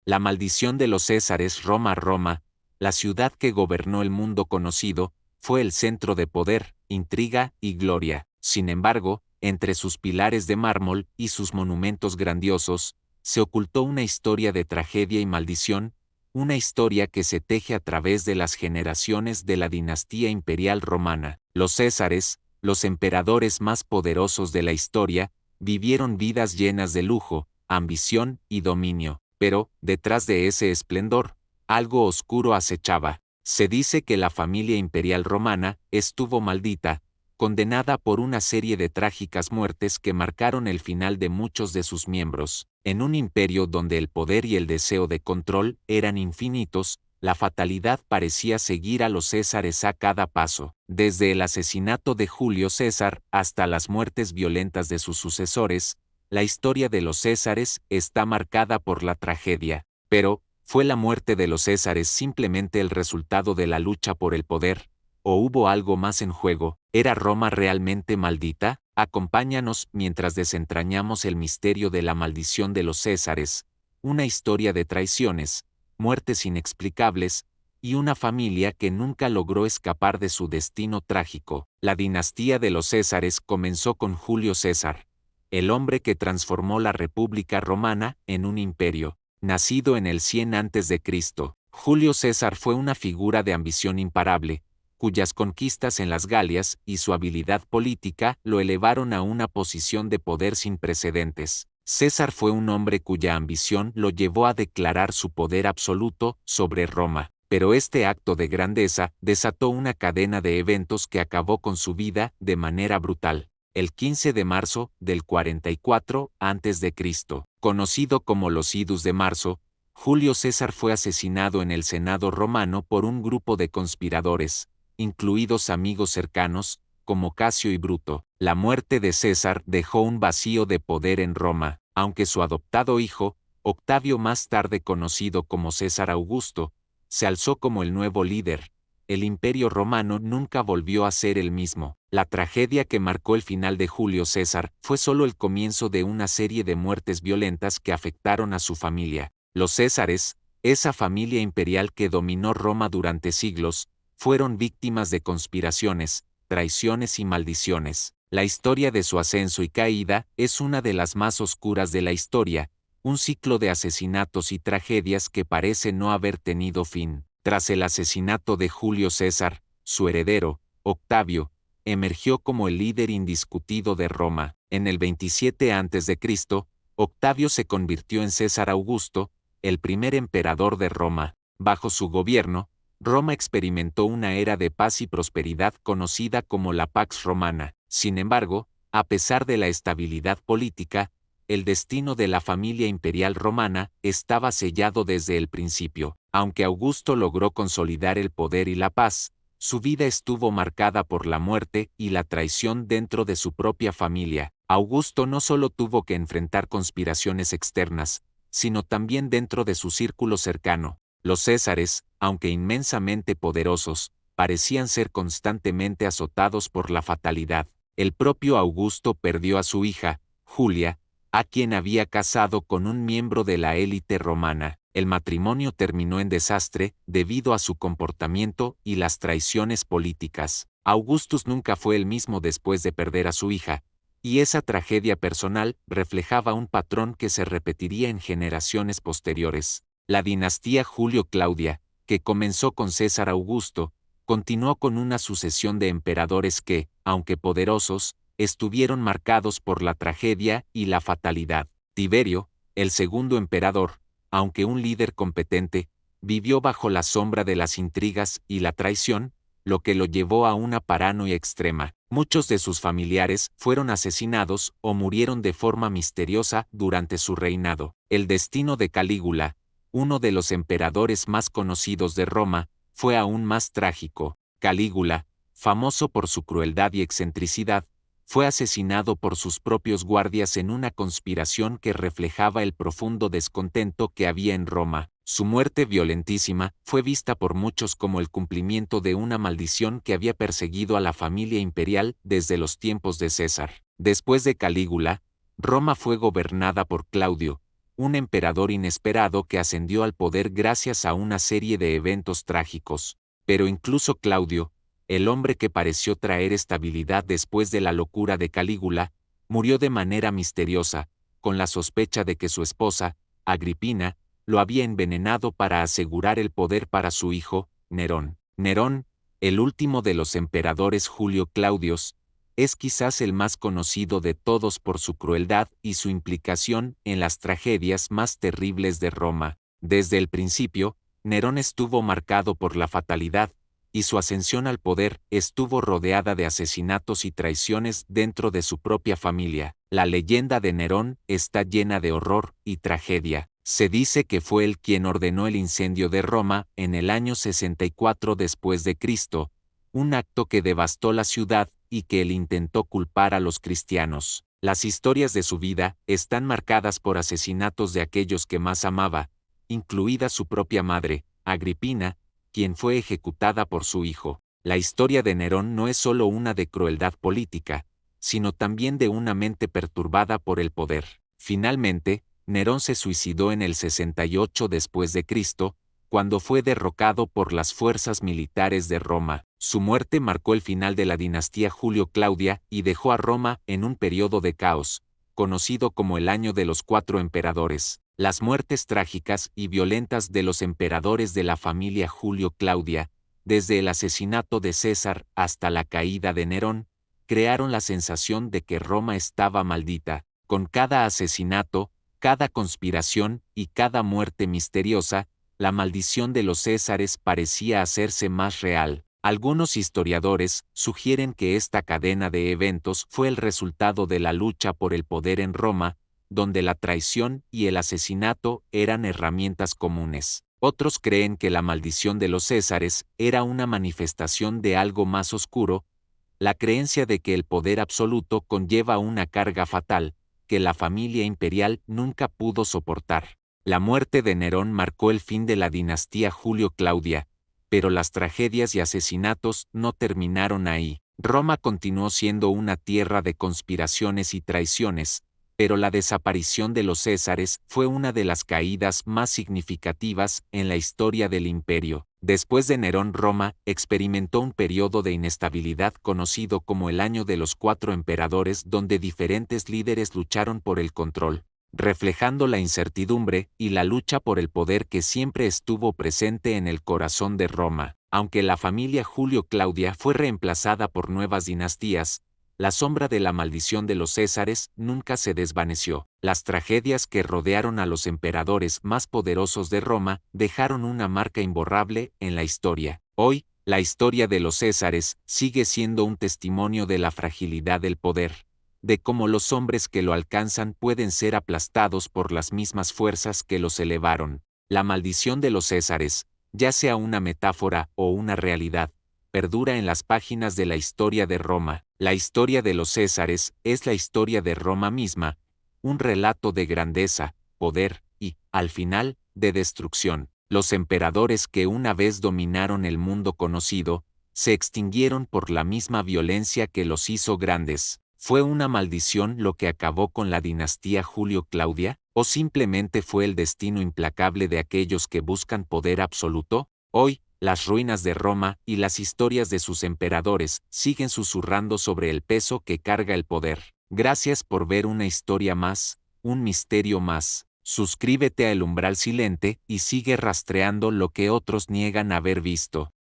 La maldición de los Césares. Roma, la ciudad que gobernó el mundo conocido, fue el centro de poder, intriga y gloria. Sin embargo, entre sus pilares de mármol y sus monumentos grandiosos, se ocultó una historia de tragedia y maldición, una historia que se teje a través de las generaciones de la dinastía imperial romana. Los Césares, los emperadores más poderosos de la historia, vivieron vidas llenas de lujo, ambición y dominio, pero, detrás de ese esplendor, algo oscuro acechaba. Se dice que la familia imperial romana estuvo maldita, condenada por una serie de trágicas muertes que marcaron el final de muchos de sus miembros. En un imperio donde el poder y el deseo de control eran infinitos, la fatalidad parecía seguir a los Césares a cada paso. Desde el asesinato de Julio César hasta las muertes violentas de sus sucesores, la historia de los Césares está marcada por la tragedia. Pero, ¿fue la muerte de los Césares simplemente el resultado de la lucha por el poder? ¿O hubo algo más en juego? ¿Era Roma realmente maldita? Acompáñanos mientras desentrañamos el misterio de la maldición de los Césares, una historia de traiciones, muertes inexplicables, y una familia que nunca logró escapar de su destino trágico. La dinastía de los Césares comenzó con Julio César, el hombre que transformó la República Romana en un imperio. Nacido en el 100 a.C., Julio César fue una figura de ambición imparable, cuyas conquistas en las Galias y su habilidad política lo elevaron a una posición de poder sin precedentes. César fue un hombre cuya ambición lo llevó a declarar su poder absoluto sobre Roma, pero este acto de grandeza desató una cadena de eventos que acabó con su vida de manera brutal. El 15 de marzo del 44 a.C., conocido como los Idus de Marzo, Julio César fue asesinado en el Senado romano por un grupo de conspiradores, incluidos amigos cercanos, como Casio y Bruto. La muerte de César dejó un vacío de poder en Roma, aunque su adoptado hijo, Octavio, más tarde conocido como César Augusto, se alzó como el nuevo líder. El imperio romano nunca volvió a ser el mismo. La tragedia que marcó el final de Julio César fue solo el comienzo de una serie de muertes violentas que afectaron a su familia. Los Césares, esa familia imperial que dominó Roma durante siglos, fueron víctimas de conspiraciones, traiciones y maldiciones. La historia de su ascenso y caída es una de las más oscuras de la historia, un ciclo de asesinatos y tragedias que parece no haber tenido fin. Tras el asesinato de Julio César, su heredero, Octavio, emergió como el líder indiscutido de Roma. En el 27 a.C., Octavio se convirtió en César Augusto, el primer emperador de Roma. Bajo su gobierno, Roma experimentó una era de paz y prosperidad conocida como la Pax Romana. Sin embargo, a pesar de la estabilidad política, el destino de la familia imperial romana estaba sellado desde el principio. Aunque Augusto logró consolidar el poder y la paz, su vida estuvo marcada por la muerte y la traición dentro de su propia familia. Augusto no solo tuvo que enfrentar conspiraciones externas, sino también dentro de su círculo cercano. Los Césares, aunque inmensamente poderosos, parecían ser constantemente azotados por la fatalidad. El propio Augusto perdió a su hija, Julia, a quien había casado con un miembro de la élite romana. El matrimonio terminó en desastre debido a su comportamiento y las traiciones políticas. Augustus nunca fue el mismo después de perder a su hija, y esa tragedia personal reflejaba un patrón que se repetiría en generaciones posteriores. La dinastía Julio-Claudia, que comenzó con César Augusto, continuó con una sucesión de emperadores que, aunque poderosos, estuvieron marcados por la tragedia y la fatalidad. Tiberio, el segundo emperador, aunque un líder competente, vivió bajo la sombra de las intrigas y la traición, lo que lo llevó a una paranoia extrema. Muchos de sus familiares fueron asesinados o murieron de forma misteriosa durante su reinado. El destino de Calígula, uno de los emperadores más conocidos de Roma, fue aún más trágico. Calígula, famoso por su crueldad y excentricidad, fue asesinado por sus propios guardias en una conspiración que reflejaba el profundo descontento que había en Roma. Su muerte violentísima fue vista por muchos como el cumplimiento de una maldición que había perseguido a la familia imperial desde los tiempos de César. Después de Calígula, Roma fue gobernada por Claudio, un emperador inesperado que ascendió al poder gracias a una serie de eventos trágicos. Pero incluso Claudio, el hombre que pareció traer estabilidad después de la locura de Calígula, murió de manera misteriosa, con la sospecha de que su esposa, Agripina, lo había envenenado para asegurar el poder para su hijo, Nerón. Nerón, el último de los emperadores Julio Claudios, es quizás el más conocido de todos por su crueldad y su implicación en las tragedias más terribles de Roma. Desde el principio, Nerón estuvo marcado por la fatalidad, y su ascensión al poder estuvo rodeada de asesinatos y traiciones dentro de su propia familia. La leyenda de Nerón está llena de horror y tragedia. Se dice que fue él quien ordenó el incendio de Roma en el año 64 después de Cristo, un acto que devastó la ciudad y que él intentó culpar a los cristianos. Las historias de su vida están marcadas por asesinatos de aquellos que más amaba, incluida su propia madre, Agripina, quien fue ejecutada por su hijo. La historia de Nerón no es solo una de crueldad política, sino también de una mente perturbada por el poder. Finalmente, Nerón se suicidó en el 68 después de Cristo, cuando fue derrocado por las fuerzas militares de Roma. Su muerte marcó el final de la dinastía Julio-Claudia y dejó a Roma en un periodo de caos, conocido como el Año de los Cuatro Emperadores. Las muertes trágicas y violentas de los emperadores de la familia Julio-Claudia, desde el asesinato de César hasta la caída de Nerón, crearon la sensación de que Roma estaba maldita. Con cada asesinato, cada conspiración y cada muerte misteriosa, la maldición de los Césares parecía hacerse más real. Algunos historiadores sugieren que esta cadena de eventos fue el resultado de la lucha por el poder en Roma, donde la traición y el asesinato eran herramientas comunes. Otros creen que la maldición de los Césares era una manifestación de algo más oscuro, la creencia de que el poder absoluto conlleva una carga fatal, que la familia imperial nunca pudo soportar. La muerte de Nerón marcó el fin de la dinastía Julio-Claudia, pero las tragedias y asesinatos no terminaron ahí. Roma continuó siendo una tierra de conspiraciones y traiciones, pero la desaparición de los Césares fue una de las caídas más significativas en la historia del imperio. Después de Nerón, Roma experimentó un periodo de inestabilidad conocido como el Año de los Cuatro Emperadores, donde diferentes líderes lucharon por el control, reflejando la incertidumbre y la lucha por el poder que siempre estuvo presente en el corazón de Roma. Aunque la familia Julio-Claudia fue reemplazada por nuevas dinastías, la sombra de la maldición de los Césares nunca se desvaneció. Las tragedias que rodearon a los emperadores más poderosos de Roma dejaron una marca imborrable en la historia. Hoy, la historia de los Césares sigue siendo un testimonio de la fragilidad del poder, de cómo los hombres que lo alcanzan pueden ser aplastados por las mismas fuerzas que los elevaron. La maldición de los Césares, ya sea una metáfora o una realidad, perdura en las páginas de la historia de Roma. La historia de los Césares es la historia de Roma misma, un relato de grandeza, poder y, al final, de destrucción. Los emperadores que una vez dominaron el mundo conocido, se extinguieron por la misma violencia que los hizo grandes. ¿Fue una maldición lo que acabó con la dinastía Julio-Claudia? ¿O simplemente fue el destino implacable de aquellos que buscan poder absoluto? Hoy, las ruinas de Roma y las historias de sus emperadores siguen susurrando sobre el peso que carga el poder. Gracias por ver una historia más, un misterio más. Suscríbete a El Umbral Silente y sigue rastreando lo que otros niegan haber visto.